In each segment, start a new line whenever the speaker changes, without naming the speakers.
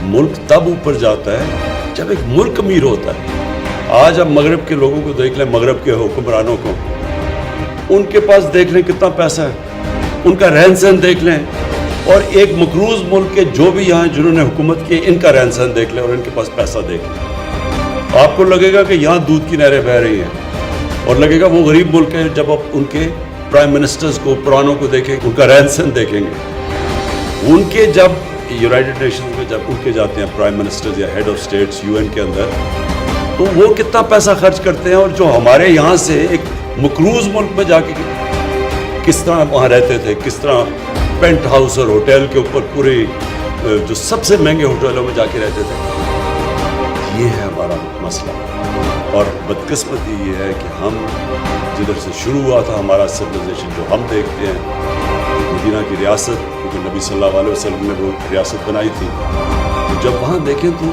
मुल्क तब ऊपर जाता है जब एक मुल्क अमीर होता है। आज हम मगरब के लोगों को देख लें, मगरब के हुक्मरानों को, उनके पास देख लें कितना पैसा है, उनका रहन सहन देख लें, और एक मकरूज मुल्क के जो भी यहाँ जिन्होंने हुकूमत की इनका रहन सहन देख लें और इनके पास पैसा देख लें। आपको लगेगा कि यहाँ दूध की नहरें बह रही हैं, और लगेगा वो गरीब मुल्क है जब आप उनके प्राइम मिनिस्टर्स को, पुरानों को देखें, उनका रहन सहन देखेंगे। उनके जब यूनाइटेड नेशंस में जब उनके जाते हैं प्राइम मिनिस्टर्स या हेड ऑफ स्टेट्स यूएन के अंदर, तो वो कितना पैसा खर्च करते हैं, और जो हमारे यहाँ से एक मकरूज मुल्क में जाके किस तरह वहाँ रहते थे, किस तरह पेंट हाउस और होटल के ऊपर पूरे जो सबसे महंगे होटलों में जाके रहते थे। ये है हमारा मसला, और बदकिस्मती ये है कि हम जिधर से शुरू हुआ था हमारा सिविलाइजेशन, जो हम देखते हैं मदीना की रियासत, क्योंकि नबी सल्लल्लाहु अलैहि वसल्लम ने वो रियासत बनाई थी, तो जब वहाँ देखें तो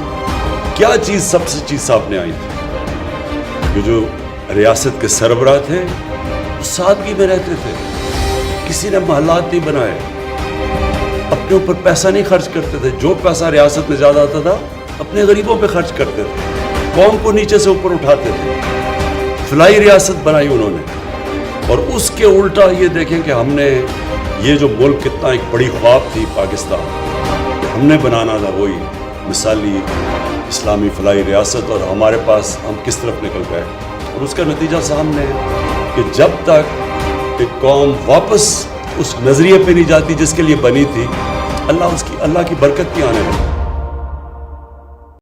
क्या चीज़ सबसे चीज़ सामने आई थी। जो रियासत के सरबराह थे वो सादगी में रहते थे, किसी ने महलात नहीं बनाए, अपने ऊपर पैसा नहीं खर्च करते थे, जो पैसा रियासत में ज़्यादा आता था अपने गरीबों पे खर्च करते थे, कौम को नीचे से ऊपर उठाते थे। फलाही रियासत बनाई उन्होंने, और उसके उल्टा ये देखें कि हमने ये जो मुल्क कितना एक बड़ी ख्वाब थी पाकिस्तान, हमने बनाना था वही मिसाली इस्लामी फलाही रियासत, और हमारे पास हम किस तरफ निकल गए। और उसका नतीजा सामने है कि जब तक एक कौम वापस उस नज़रिए पे नहीं जाती जिसके लिए बनी थी, अल्लाह की बरकत नहीं आने लगी।